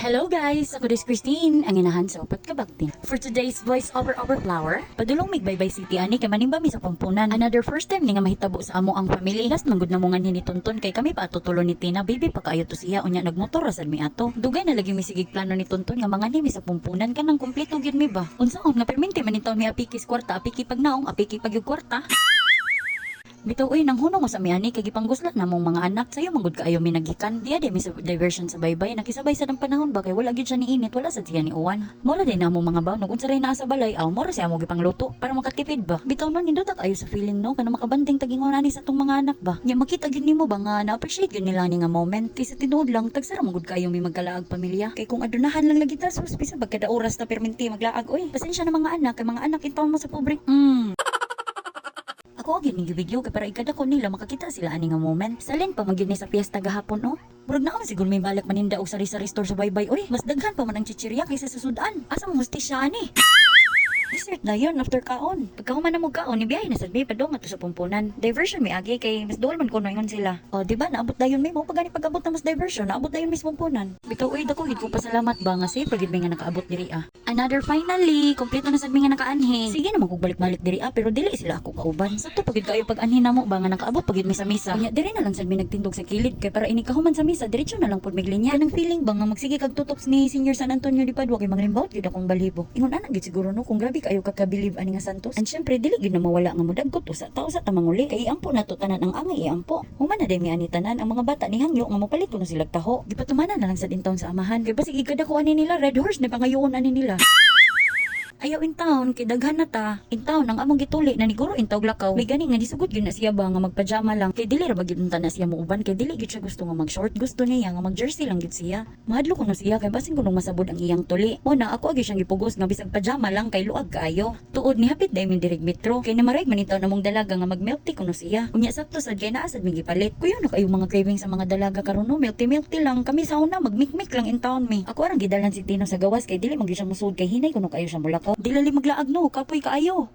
Hello guys! Ako is Christine, ang inahan sa upat kabakti. For today's voice over flower, padulong Migbaybay City ani kay manimbami sa pampunan. Another first time ni nga mahitabo sa amo ang family. Last manggod na mungan ni Tonton kay kami pa tutulo ni Tina. Baby pa kaayo to siya unya nagmotor rasad mi ato. Dugay na lagi mi sigig plano ni Tonton nga mga nimi sa pampunan kanang kompleto gyud mi ba. Unsaon nga permente man intaw mi apikis kwarta, apiki pag naong, apiki pag yung kwarta. Bitaw nang hunong sa miani kay gipangguslat na mong mga anak sayo manggod kaayo mi nagikan. Diya mi sa diversion sa baybay nakisabay sa ng panahon ba kay wala gyud siya ni init wala sa siya ni uwan. Mora din na mo mga baw unsa ray naa sa balay aw mora siya mo gipangluto para makatipid ba. Bitaw no nindot ayo sa feeling no kana makabanding tagingon ani sa tong mga anak ba. Nya makita gyud nimo ba nga na appreciate gyud nila ni nga moment kay sa tinuod lang tagsara manggod kaayo mi magkalaag pamilya. Kay kung adunahan lang lagi ta sus bisa ba kada oras ta perminti maglaag oy. Pasensya na mga anak kay mga anak intaw mo sa pobre. Ako agad ng video kay para ikada ko nila makakita sila ani nga moment. Salin pa magyud ni sa piyesta gahapon oh. Murag na siguro may balak maninda og sari-sari store sa baybay oy. Mas daghan pa man ang chichirya kaysa sa sudan. Asa mo hustisya ani? Dessert na yun after kaon. Pagkahuman na mo kaon, ibiyahin na sa bay padong ato sa pumpunan. Diversion may agi kay mas duol man kuno ingon sila. O di ba naabot dayon may mo pagani pag-abot na mas diversion, naabot dayon mis pumpunan. Bitaw uy dako hid ko pasalamat ba nga safe pagid may nga nakaabot diri ah. Another finally, kompleto na sad mi nga nakaanhin. Sige na magubalik-balik diri ah pero dili sila ako kauban. Sakto pagid kayo pag anhin na mo ba nga nakaabot pagid mi sa misa. Unya diri na lang sad mi nagtindog sa kilid kay para ini kahuman sa misa diretso na lang pud mig linya. Kanang feeling ba nga magsige kag tutops ni Senior San Antonio di Padua kay manglimbaut gid akong balibo. Ingon ana gid siguro no kung grabe kayo kakabilib ani nga Santos. And syempre dili gid na mawala nga modagkot usa ta usa ta manguli kay iampo nato tanan ang angay iampo. Human na day mi ani tanan ang mga bata ni hangyo nga mopalit kuno sila taho. Gipatumanan na lang sa dintaon sa amahan kay basig igada ko ani nila red horse na pangayoon ani nila. Ayaw in town kay daghan na ta. In town ang among gituli na ni guro in tawag lakaw. May gani nga disugod gyud na siya ba nga magpajama lang kay dili ra ba gyud na siya muuban kay dili gyud siya gusto nga mag-short. Gusto niya nga mag-jersey lang gyud siya. Mahadlo ko na siya kay basin kuno masabod ang iyang tuli. Una ako agi siyang gipugos nga bisag pajama lang kay luag kaayo. Tuod ni hapit day min dirig metro kay namarag man intaw namong dalaga nga mag-milk tea kuno siya. Unya sakto sad kay naa sad mi gipalit. Kuyo na kayo mga craving sa mga dalaga karon no milk tea lang kami sa una magmikmik lang in town mi. Ako arang gidalan si Tino sa gawas kay dili man gyud siya musud kay hinay kuno kayo siya mulakaw. Dili maglaag no, kapoy kaayo.